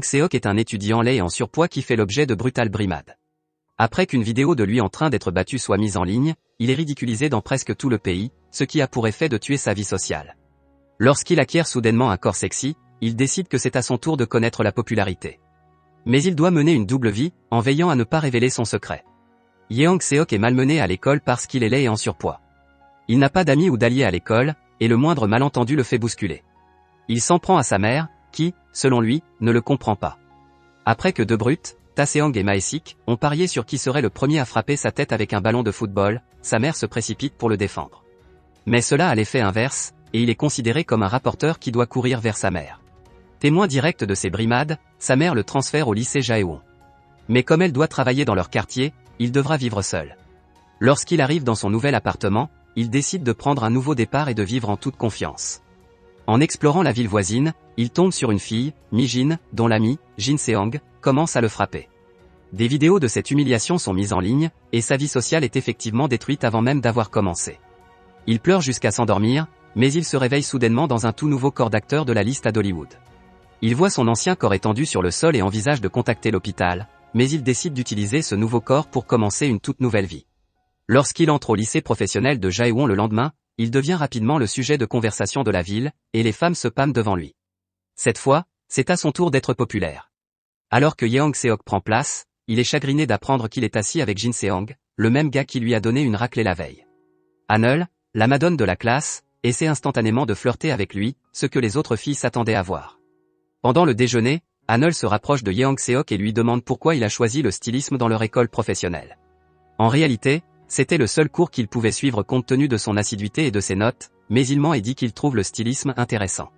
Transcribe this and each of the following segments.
Seok est un étudiant laid et en surpoids qui fait l'objet de brutales brimades. Après qu'une vidéo de lui en train d'être battu soit mise en ligne, il est ridiculisé dans presque tout le pays, ce qui a pour effet de tuer sa vie sociale. Lorsqu'il acquiert soudainement un corps sexy, il décide que c'est à son tour de connaître la popularité. Mais il doit mener une double vie, en veillant à ne pas révéler son secret. Yeong Seok est malmené à l'école parce qu'il est laid et en surpoids. Il n'a pas d'amis ou d'alliés à l'école, et le moindre malentendu le fait bousculer. Il s'en prend à sa mère, qui, selon lui, ne le comprend pas. Après que deux brutes, Taseong et Maesik, ont parié sur qui serait le premier à frapper sa tête avec un ballon de football, sa mère se précipite pour le défendre. Mais cela a l'effet inverse, et il est considéré comme un rapporteur qui doit courir vers sa mère. Témoin direct de ces brimades, sa mère le transfère au lycée Jaewon. Mais comme elle doit travailler dans leur quartier, il devra vivre seul. Lorsqu'il arrive dans son nouvel appartement, il décide de prendre un nouveau départ et de vivre en toute confiance. En explorant la ville voisine, il tombe sur une fille, Mi-jin, dont l'ami, Jin Seong, commence à le frapper. Des vidéos de cette humiliation sont mises en ligne, et sa vie sociale est effectivement détruite avant même d'avoir commencé. Il pleure jusqu'à s'endormir, mais il se réveille soudainement dans un tout nouveau corps d'acteur de la liste à d'Hollywood. Il voit son ancien corps étendu sur le sol et envisage de contacter l'hôpital, mais il décide d'utiliser ce nouveau corps pour commencer une toute nouvelle vie. Lorsqu'il entre au lycée professionnel de Jaewon le lendemain, il devient rapidement le sujet de conversation de la ville, et les femmes se pâment devant lui. Cette fois, c'est à son tour d'être populaire. Alors que Yeong Seok prend place, il est chagriné d'apprendre qu'il est assis avec Jin Seong, le même gars qui lui a donné une raclée la veille. Hanul, la madone de la classe, essaie instantanément de flirter avec lui, ce que les autres filles s'attendaient à voir. Pendant le déjeuner, Hanul se rapproche de Yeong Seok et lui demande pourquoi il a choisi le stylisme dans leur école professionnelle. En réalité, c'était le seul cours qu'il pouvait suivre compte tenu de son assiduité et de ses notes, mais il ment et dit qu'il trouve le stylisme intéressant.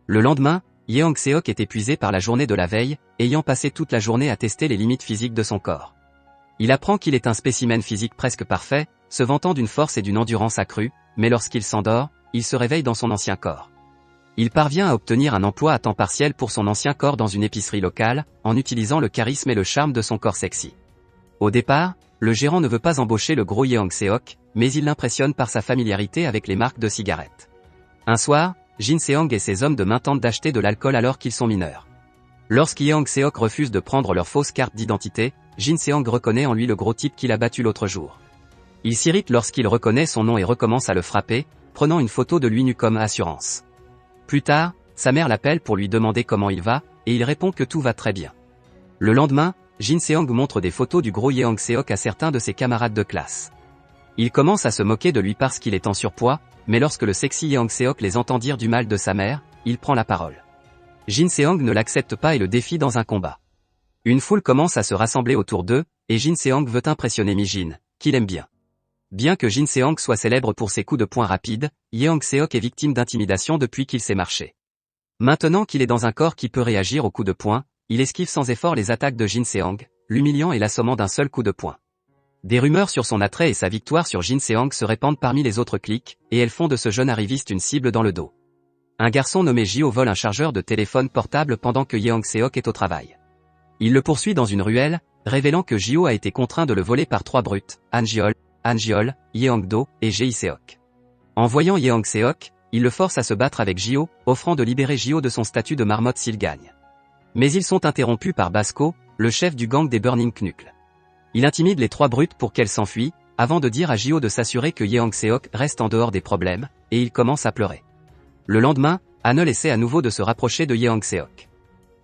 Le lendemain, Yeong Seok est épuisé par la journée de la veille, ayant passé toute la journée à tester les limites physiques de son corps. Il apprend qu'il est un spécimen physique presque parfait, se vantant d'une force et d'une endurance accrues, mais lorsqu'il s'endort, il se réveille dans son ancien corps. Il parvient à obtenir un emploi à temps partiel pour son ancien corps dans une épicerie locale, en utilisant le charisme et le charme de son corps sexy. Au départ, le gérant ne veut pas embaucher le gros Yeong Seok, mais il l'impressionne par sa familiarité avec les marques de cigarettes. Un soir, Jin Seong et ses hommes de main tentent d'acheter de l'alcool alors qu'ils sont mineurs. Lorsqu'Yeong Seok refuse de prendre leur fausse carte d'identité, Jin Seong reconnaît en lui le gros type qu'il a battu l'autre jour. Il s'irrite lorsqu'il reconnaît son nom et recommence à le frapper, prenant une photo de lui nu comme assurance. Plus tard, sa mère l'appelle pour lui demander comment il va, et il répond que tout va très bien. Le lendemain, Jin Seong montre des photos du gros Yeong Seok à certains de ses camarades de classe. Il commence à se moquer de lui parce qu'il est en surpoids, mais lorsque le sexy Yeong Seok les entend dire du mal de sa mère, il prend la parole. Jin Seong ne l'accepte pas et le défie dans un combat. Une foule commence à se rassembler autour d'eux, et Jin Seong veut impressionner Mi-jin, qu'il aime bien. Bien que Jin Seong soit célèbre pour ses coups de poing rapides, Yeong Seok est victime d'intimidation depuis qu'il sait marcher. Maintenant qu'il est dans un corps qui peut réagir aux coups de poing, il esquive sans effort les attaques de Jin Seong, l'humiliant et l'assommant d'un seul coup de poing. Des rumeurs sur son attrait et sa victoire sur Jin Seong se répandent parmi les autres cliques, et elles font de ce jeune arriviste une cible dans le dos. Un garçon nommé Jio vole un chargeur de téléphone portable pendant que Yeong Seok est au travail. Il le poursuit dans une ruelle, révélant que Jio a été contraint de le voler par trois brutes, Han-jeol, Yeong-do et Jae-seok. En voyant Yeong Seok, il le force à se battre avec Jio, offrant de libérer Jio de son statut de marmotte s'il gagne. Mais ils sont interrompus par Basco, le chef du gang des Burning Knuckle. Il intimide les trois brutes pour qu'elles s'enfuient, avant de dire à Jio de s'assurer que Yeong Seok reste en dehors des problèmes, et il commence à pleurer. Le lendemain, Hanul essaie à nouveau de se rapprocher de Yeong Seok.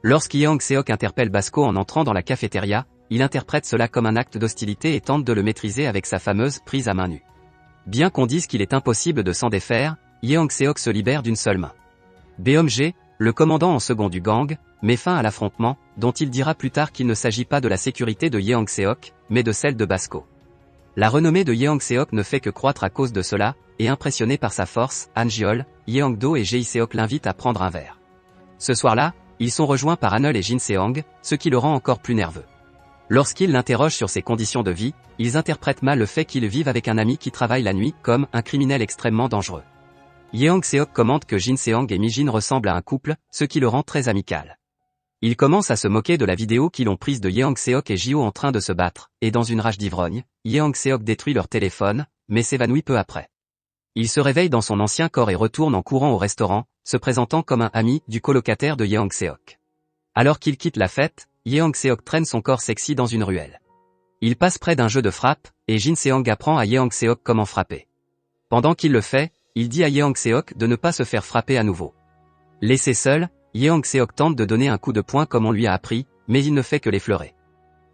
Lorsque Yeong Seok interpelle Basco en entrant dans la cafétéria, il interprète cela comme un acte d'hostilité et tente de le maîtriser avec sa fameuse prise à main nue. Bien qu'on dise qu'il est impossible de s'en défaire, Yeong Seok se libère d'une seule main. Beomg, le commandant en second du gang, met fin à l'affrontement, dont il dira plus tard qu'il ne s'agit pas de la sécurité de Yeong Seok, mais de celle de Basco. La renommée de Yeong Seok ne fait que croître à cause de cela, et impressionné par sa force, Han-jeol, Yeong-do et Jae-seok l'invitent à prendre un verre. Ce soir-là, ils sont rejoints par Hanul et Jin Seong, ce qui le rend encore plus nerveux. Lorsqu'ils l'interrogent sur ses conditions de vie, ils interprètent mal le fait qu'il vive avec un ami qui travaille la nuit comme un criminel extrêmement dangereux. Yeong Seok commente que Jin Seong et Mi-jin ressemblent à un couple, ce qui le rend très amical. Il commence à se moquer de la vidéo qu'ils ont prise de Yeong Seok et Jio en train de se battre, et dans une rage d'ivrogne, Yeong Seok détruit leur téléphone, mais s'évanouit peu après. Il se réveille dans son ancien corps et retourne en courant au restaurant, se présentant comme un ami du colocataire de Yeong Seok. Alors qu'il quitte la fête, Yeong-seok traîne son corps sexy dans une ruelle. Il passe près d'un jeu de frappe, et Jin-seong apprend à Yeong-seok comment frapper. Pendant qu'il le fait, il dit à Yeong-seok de ne pas se faire frapper à nouveau. Laissé seul, Yeong-seok tente de donner un coup de poing comme on lui a appris, mais il ne fait que l'effleurer.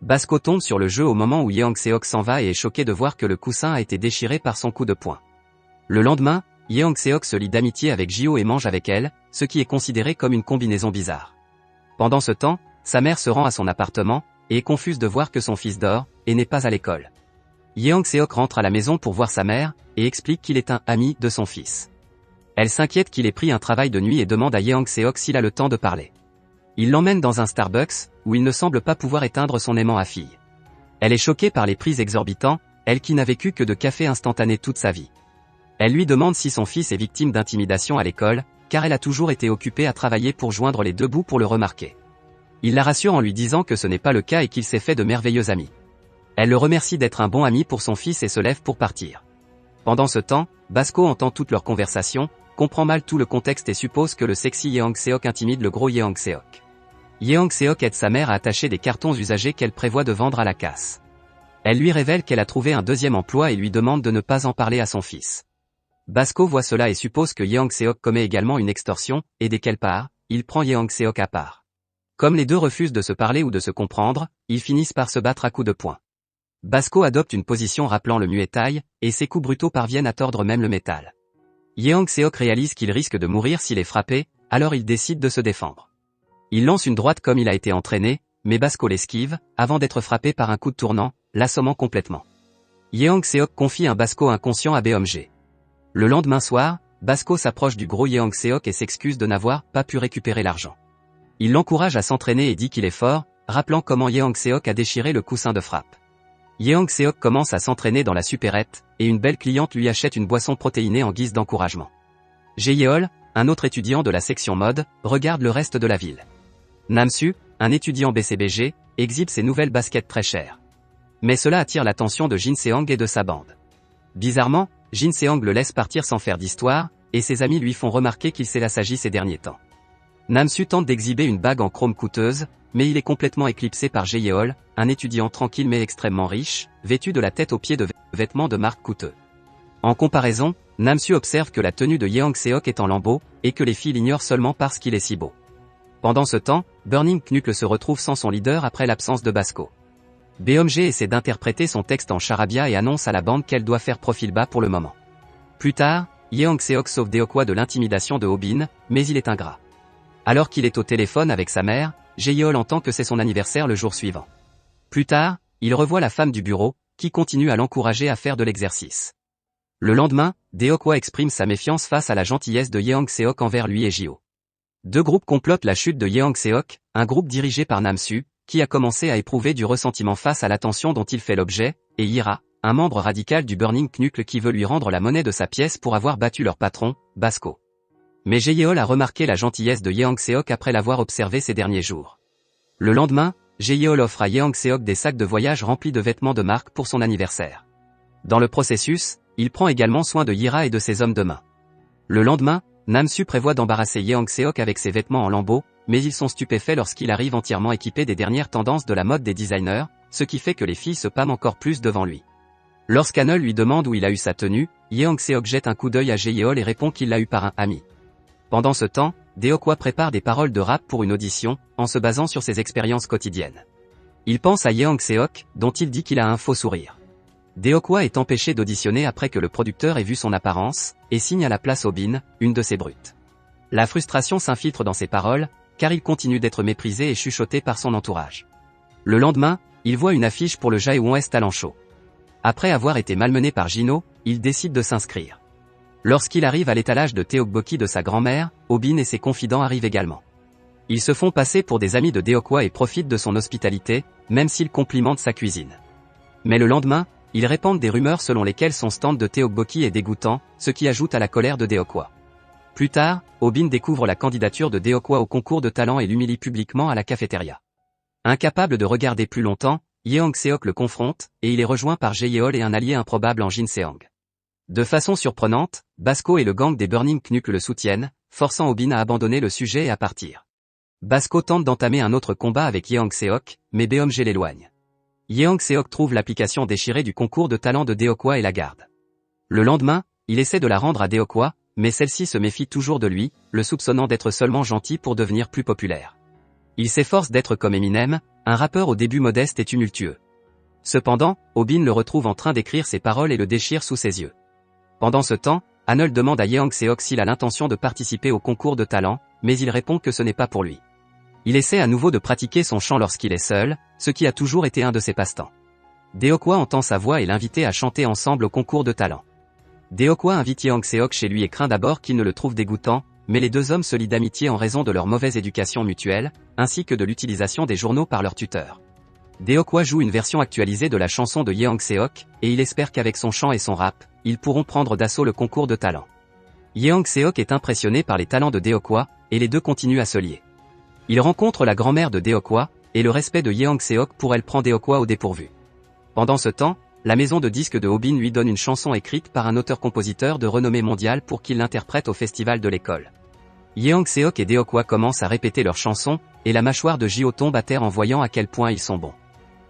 Basco tombe sur le jeu au moment où Yeong-seok s'en va et est choqué de voir que le coussin a été déchiré par son coup de poing. Le lendemain, Yeong-seok se lie d'amitié avec Jio et mange avec elle, ce qui est considéré comme une combinaison bizarre. Pendant ce temps, sa mère se rend à son appartement, et est confuse de voir que son fils dort, et n'est pas à l'école. Yeong-seok rentre à la maison pour voir sa mère, et explique qu'il est un ami de son fils. Elle s'inquiète qu'il ait pris un travail de nuit et demande à Yeong-seok s'il a le temps de parler. Il l'emmène dans un Starbucks, où il ne semble pas pouvoir éteindre son aimant à fille. Elle est choquée par les prix exorbitants, elle qui n'a vécu que de café instantané toute sa vie. Elle lui demande si son fils est victime d'intimidation à l'école, car elle a toujours été occupée à travailler pour joindre les deux bouts pour le remarquer. Il la rassure en lui disant que ce n'est pas le cas et qu'il s'est fait de merveilleux amis. Elle le remercie d'être un bon ami pour son fils et se lève pour partir. Pendant ce temps, Basco entend toute leur conversation, comprend mal tout le contexte et suppose que le sexy Yeong-seok intimide le gros Yeong-seok. Yeong-seok aide sa mère à attacher des cartons usagés qu'elle prévoit de vendre à la casse. Elle lui révèle qu'elle a trouvé un deuxième emploi et lui demande de ne pas en parler à son fils. Basco voit cela et suppose que Yeong-seok commet également une extorsion, et dès qu'elle part, il prend Yeong-seok à part. Comme les deux refusent de se parler ou de se comprendre, ils finissent par se battre à coups de poing. Basco adopte une position rappelant le Muay Thai, et ses coups brutaux parviennent à tordre même le métal. Yeong-seok réalise qu'il risque de mourir s'il est frappé, alors il décide de se défendre. Il lance une droite comme il a été entraîné, mais Basco l'esquive, avant d'être frappé par un coup de tournant, l'assommant complètement. Yeong-seok confie un Basco inconscient à Beomg. Le lendemain soir, Basco s'approche du gros Yeong-seok et s'excuse de n'avoir pas pu récupérer l'argent. Il l'encourage à s'entraîner et dit qu'il est fort, rappelant comment Yeong-seok a déchiré le coussin de frappe. Yeong-seok commence à s'entraîner dans la supérette, et une belle cliente lui achète une boisson protéinée en guise d'encouragement. Jae-yeol, un autre étudiant de la section mode, regarde le reste de la ville. Namsu, un étudiant BCBG, exhibe ses nouvelles baskets très chères. Mais cela attire l'attention de Jin-seong et de sa bande. Bizarrement, Jin-seong le laisse partir sans faire d'histoire, et ses amis lui font remarquer qu'il s'est assagi ces derniers temps. Namsu tente d'exhiber une bague en chrome coûteuse, mais il est complètement éclipsé par Jae-yeol, un étudiant tranquille mais extrêmement riche, vêtu de la tête aux pieds de vêtements de marque coûteux. En comparaison, Namsu observe que la tenue de Yeong-seok est en lambeaux, et que les filles l'ignorent seulement parce qu'il est si beau. Pendant ce temps, Burning Knuckle se retrouve sans son leader après l'absence de Basco. Beomg essaie d'interpréter son texte en charabia et annonce à la bande qu'elle doit faire profil bas pour le moment. Plus tard, Yeong-seok sauve Deokwa de l'intimidation de Ho-bin, mais il est ingrat. Alors qu'il est au téléphone avec sa mère, Jae-yeol entend que c'est son anniversaire le jour suivant. Plus tard, il revoit la femme du bureau, qui continue à l'encourager à faire de l'exercice. Le lendemain, Deokwa exprime sa méfiance face à la gentillesse de Yeong-seok envers lui et Jio. Deux groupes complotent la chute de Yeong-seok, un groupe dirigé par Namsu, qui a commencé à éprouver du ressentiment face à l'attention dont il fait l'objet, et Ira, un membre radical du Burning Knuckle qui veut lui rendre la monnaie de sa pièce pour avoir battu leur patron, Basco. Mais Jae-yeol a remarqué la gentillesse de Yeong-seok après l'avoir observé ces derniers jours. Le lendemain, Jae-yeol offre à Yeong-seok des sacs de voyage remplis de vêtements de marque pour son anniversaire. Dans le processus, il prend également soin de Ira et de ses hommes de main. Le lendemain, Namsu prévoit d'embarrasser Yeong-seok avec ses vêtements en lambeaux, mais ils sont stupéfaits lorsqu'il arrive entièrement équipé des dernières tendances de la mode des designers, ce qui fait que les filles se pâment encore plus devant lui. Lorsqu'Hanul lui demande où il a eu sa tenue, Yeong-seok jette un coup d'œil à Jae-yeol et répond qu'il l'a eu par un ami. Pendant ce temps, Deokwa prépare des paroles de rap pour une audition, en se basant sur ses expériences quotidiennes. Il pense à Yeong-seok, dont il dit qu'il a un faux sourire. Deokwa est empêché d'auditionner après que le producteur ait vu son apparence, et signe à la place Ho-bin, une de ses brutes. La frustration s'infiltre dans ses paroles, car il continue d'être méprisé et chuchoté par son entourage. Le lendemain, il voit une affiche pour le Jaewon-est Talent Show. Après avoir été malmené par Jino, il décide de s'inscrire. Lorsqu'il arrive à l'étalage de tteokbokki de sa grand-mère, Ho-bin et ses confidents arrivent également. Ils se font passer pour des amis de Deokwa et profitent de son hospitalité, même s'ils complimentent sa cuisine. Mais le lendemain, ils répandent des rumeurs selon lesquelles son stand de tteokbokki est dégoûtant, ce qui ajoute à la colère de Deokwa. Plus tard, Ho-bin découvre la candidature de Deokwa au concours de talent et l'humilie publiquement à la cafétéria. Incapable de regarder plus longtemps, Yeong-seok le confronte, et il est rejoint par Jae-yeol et un allié improbable en Jin-seong. De façon surprenante, Basco et le gang des Burning Knuckle le soutiennent, forçant Ho-bin à abandonner le sujet et à partir. Basco tente d'entamer un autre combat avec Yeong-seok, mais Beomg l'éloigne. Yeong-seok trouve l'application déchirée du concours de talent de Deokwa et la garde. Le lendemain, il essaie de la rendre à Deokwa, mais celle-ci se méfie toujours de lui, le soupçonnant d'être seulement gentil pour devenir plus populaire. Il s'efforce d'être comme Eminem, un rappeur au début modeste et tumultueux. Cependant, Obin le retrouve en train d'écrire ses paroles et le déchire sous ses yeux. Pendant ce temps, Hanul demande à Yeong-seok s'il a l'intention de participer au concours de talent, mais il répond que ce n'est pas pour lui. Il essaie à nouveau de pratiquer son chant lorsqu'il est seul, ce qui a toujours été un de ses passe-temps. Deokwa entend sa voix et l'invite à chanter ensemble au concours de talent. Deokwa invite Yeong-seok chez lui et craint d'abord qu'il ne le trouve dégoûtant, mais les deux hommes se lient d'amitié en raison de leur mauvaise éducation mutuelle, ainsi que de l'utilisation des journaux par leur tuteur. Deokwa joue une version actualisée de la chanson de Yeong-seok, et il espère qu'avec son chant et son rap, ils pourront prendre d'assaut le concours de talent. Yeong-seok est impressionné par les talents de Deokwa, et les deux continuent à se lier. Il rencontre la grand-mère de Deokwa, et le respect de Yeong-seok pour elle prend Deokwa au dépourvu. Pendant ce temps, la maison de disques de Obin lui donne une chanson écrite par un auteur-compositeur de renommée mondiale pour qu'il l'interprète au festival de l'école. Yeong-seok et Deokwa commencent à répéter leur chanson, et la mâchoire de Jio tombe à terre en voyant à quel point ils sont bons.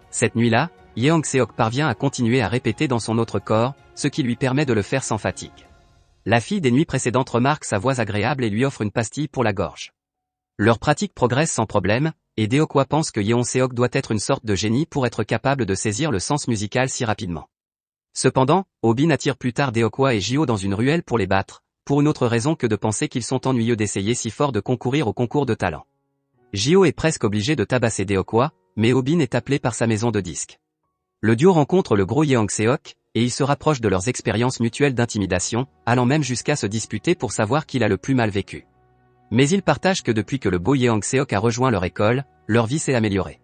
Cette nuit-là, Yeong-seok parvient à continuer à répéter dans son autre corps, ce qui lui permet de le faire sans fatigue. La fille des nuits précédentes remarque sa voix agréable et lui offre une pastille pour la gorge. Leur pratique progresse sans problème, et Deokwa pense que Yeong-seok doit être une sorte de génie pour être capable de saisir le sens musical si rapidement. Cependant, Obin attire plus tard Deokwa et Jio dans une ruelle pour les battre, pour une autre raison que de penser qu'ils sont ennuyeux d'essayer si fort de concourir au concours de talent. Jio est presque obligé de tabasser Deokwa, mais Obin est appelé par sa maison de disques. Le duo rencontre le gros Yeong-seok, et ils se rapprochent de leurs expériences mutuelles d'intimidation, allant même jusqu'à se disputer pour savoir qui l'a le plus mal vécu. Mais ils partagent que depuis que le beau Yeong-seok a rejoint leur école, leur vie s'est améliorée.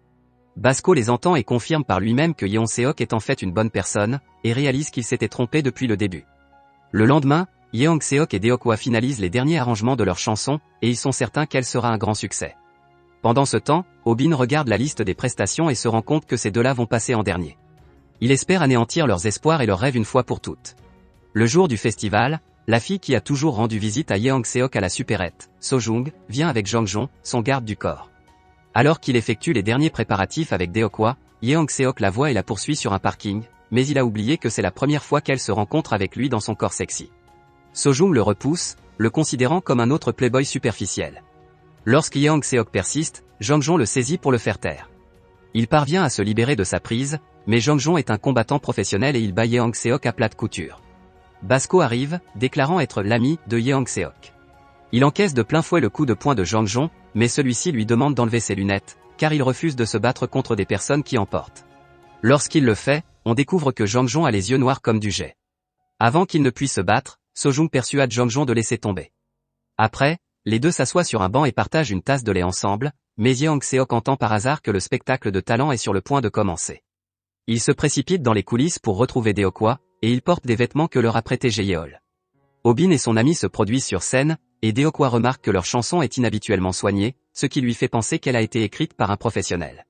Basco les entend et confirme par lui-même que Yeong-seok est en fait une bonne personne, et réalise qu'il s'était trompé depuis le début. Le lendemain, Yeong-seok et Deokwa finalisent les derniers arrangements de leur chanson, et ils sont certains qu'elle sera un grand succès. Pendant ce temps, Obin regarde la liste des prestations et se rend compte que ces deux-là vont passer en dernier. Il espère anéantir leurs espoirs et leurs rêves une fois pour toutes. Le jour du festival, la fille qui a toujours rendu visite à Yeong-seok à la supérette, Sojung, vient avec Jongjon, son garde du corps. Alors qu'il effectue les derniers préparatifs avec Deokwa, Yeong-seok la voit et la poursuit sur un parking, mais il a oublié que c'est la première fois qu'elle se rencontre avec lui dans son corps sexy. Sojung le repousse, le considérant comme un autre playboy superficiel. Lorsque Yeong-seok persiste, Jongjon le saisit pour le faire taire. Il parvient à se libérer de sa prise, mais Jongjon est un combattant professionnel et il bat Yeong-seok à plate couture. Basco arrive, déclarant être l'ami de Yeong-seok. Il encaisse de plein fouet le coup de poing de Jongjon, mais celui-ci lui demande d'enlever ses lunettes, car il refuse de se battre contre des personnes qui en portent. Lorsqu'il le fait, on découvre que Jongjon a les yeux noirs comme du jet. Avant qu'il ne puisse se battre, Sojung persuade Jongjon de laisser tomber. Après, les deux s'assoient sur un banc et partagent une tasse de lait ensemble, mais Yeong-seok entend par hasard que le spectacle de talent est sur le point de commencer. Il se précipite dans les coulisses pour retrouver Deokwa, et il porte des vêtements que leur a prêté Jaeol. Obin et son ami se produisent sur scène, et Deokwa remarque que leur chanson est inhabituellement soignée, ce qui lui fait penser qu'elle a été écrite par un professionnel.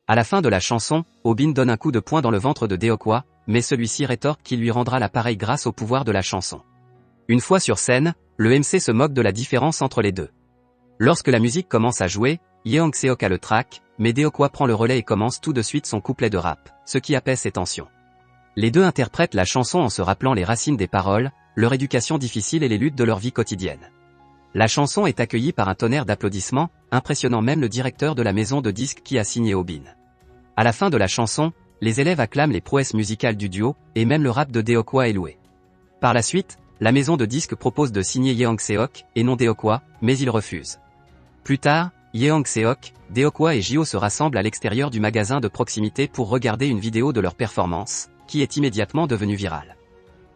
À la fin de la chanson, Obin donne un coup de poing dans le ventre de Deokwa, mais celui-ci rétorque qu'il lui rendra l'appareil grâce au pouvoir de la chanson. Une fois sur scène, le MC se moque de la différence entre les deux. Lorsque la musique commence à jouer, Yeong-seok a le trac, mais Deokwa prend le relais et commence tout de suite son couplet de rap, ce qui apaise ses tensions. Les deux interprètent la chanson en se rappelant les racines des paroles, leur éducation difficile et les luttes de leur vie quotidienne. La chanson est accueillie par un tonnerre d'applaudissements, impressionnant même le directeur de la maison de disques qui a signé Obin. À la fin de la chanson, les élèves acclament les prouesses musicales du duo, et même le rap de Deokwa est loué. Par la suite, la maison de disques propose de signer Yeong-seok, et non Deokwa, mais il refuse. Plus tard, Yeong-seok, Deokwa et Jio se rassemblent à l'extérieur du magasin de proximité pour regarder une vidéo de leur performance, qui est immédiatement devenue virale.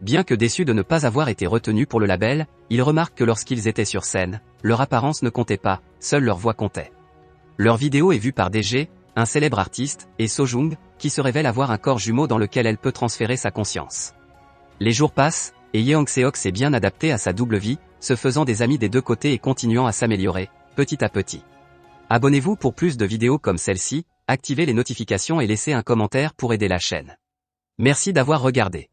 Bien que déçus de ne pas avoir été retenus pour le label, ils remarquent que lorsqu'ils étaient sur scène, leur apparence ne comptait pas, seule leur voix comptait. Leur vidéo est vue par DG, un célèbre artiste, et Sojung, qui se révèle avoir un corps jumeau dans lequel elle peut transférer sa conscience. Les jours passent, et Yeong-seok s'est bien adapté à sa double vie, se faisant des amis des deux côtés et continuant à s'améliorer, petit à petit. Abonnez-vous pour plus de vidéos comme celle-ci, activez les notifications et laissez un commentaire pour aider la chaîne. Merci d'avoir regardé.